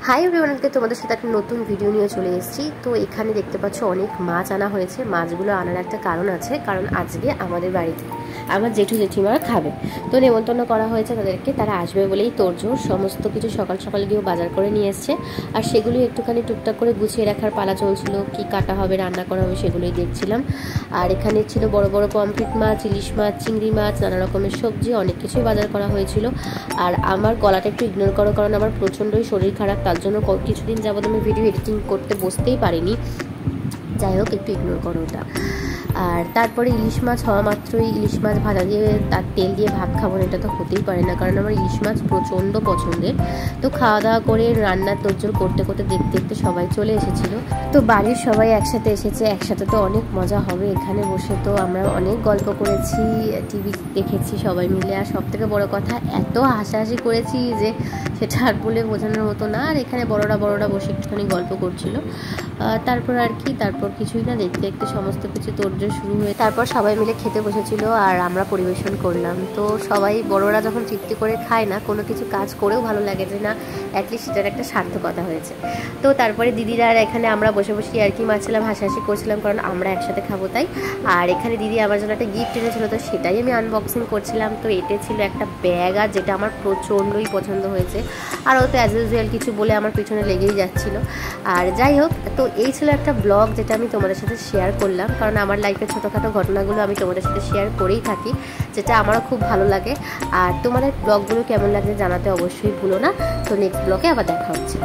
Hi everyone, তোমাদের সাথে একটা নতুন ভিডিও নিয়ে চলে এসেছি। তো এখানে দেখতে পাচ্ছ অনেক মাছ আনা হয়েছে। মাছগুলো আনার একটা কারণ আছে, কারণ আজকে আমাদের বাড়িতে আমার জেঠু জেঠিমারা খাবে, তো নেমন্তন্ন করা হয়েছে তাদেরকে। তারা আসবে বলেই তোড়জোড়, সমস্ত কিছু সকাল সকাল গিয়েও বাজার করে নিয়ে এসছে। আর সেগুলি একটুখানি টুকটাক করে গুছিয়ে রাখার পালা চলছিল, কি কাটা হবে, রান্না করা হবে, সেগুলোই দেখছিলাম। আর এখানে ছিল বড় বড় পমফ্রেট মাছ, ইলিশ মাছ, চিংড়ি মাছ, নানা রকমের সবজি, অনেক কিছুই বাজার করা হয়েছিল। আর আমার গলাটা একটু ইগনোর করো, কারণ আমার প্রচণ্ডই শরীর খারাপ, তার জন্য কিছুদিন যাবত আমি ভিডিও এডিটিং করতে বসতেই পারিনি। যাই হোক, একটু ইগনোর করো ওটা। আর তারপরে ইলিশ মাছ হওয়া মাত্রই ইলিশ মাছ ভাজা দিয়ে তার তেল দিয়ে ভাত খাবো না, এটা তো হতেই পারে না, কারণ আমার ইলিশ মাছ প্রচণ্ড পছন্দের। তো খাওয়া দাওয়া করে রান্নার তোড়জোড় করতে করতে দেখতে দেখতে সবাই চলে এসেছিল। তো বাড়ির সবাই একসাথে এসেছে, একসাথে তো অনেক মজা হবে এখানে বসে। তো আমরা অনেক গল্প করেছি, টিভি দেখেছি সবাই মিলে। আর সব থেকে বড়ো কথা, এত হাসাহাসি করেছি যে সেটা আর বলে বোঝানোর মতো না। আর এখানে বড়রা বসে একটুখানি গল্প করছিল। তারপর আর কি, তারপর কিছুই না, দেখতে দেখতে সমস্ত কিছু তোড়জোড় শুরু হয়ে তারপর সবাই মিলে খেতে বসেছিল আর আমরা পরিবেশন করলাম। তো সবাই বড়রা যখন তৃপ্তি করে খায় না, কোনো কিছু কাজ করেও ভালো লাগে যে না, অ্যাটলিস্ট সেটার একটা সার্থকতা হয়েছে। তো তারপরে দিদিরা আর এখানে আমরা বসে বসে আর কি মারছিলাম, হাসাহাসি করছিলাম, কারণ আমরা একসাথে খাবো তাই। আর এখানে দিদি আমার জন্য একটা গিফট এনেছিল, তো সেটাই আমি আনবক্সিং করছিলাম। তো এটা ছিল একটা ব্যাগ, আর যেটা আমার প্রচণ্ডই পছন্দ হয়েছে। আর ও তো অ্যাজ ইউজুয়াল কিছু বলে আমার পিছনে লেগেই যাচ্ছিল। আর যাই হোক, তো এই ছিল একটা ব্লগ যেটা আমি তোমাদের সাথে শেয়ার করলাম, কারণ আমার লাইফের ছোটোখাটো ঘটনাগুলো আমি তোমাদের সাথে শেয়ার করেই থাকি, যেটা আমারও খুব ভালো লাগে। আর তোমাদের ব্লগগুলো কেমন লাগছে জানাতে অবশ্যই ভুলো না। তো নেক্সট ব্লগে আবার দেখা হচ্ছে।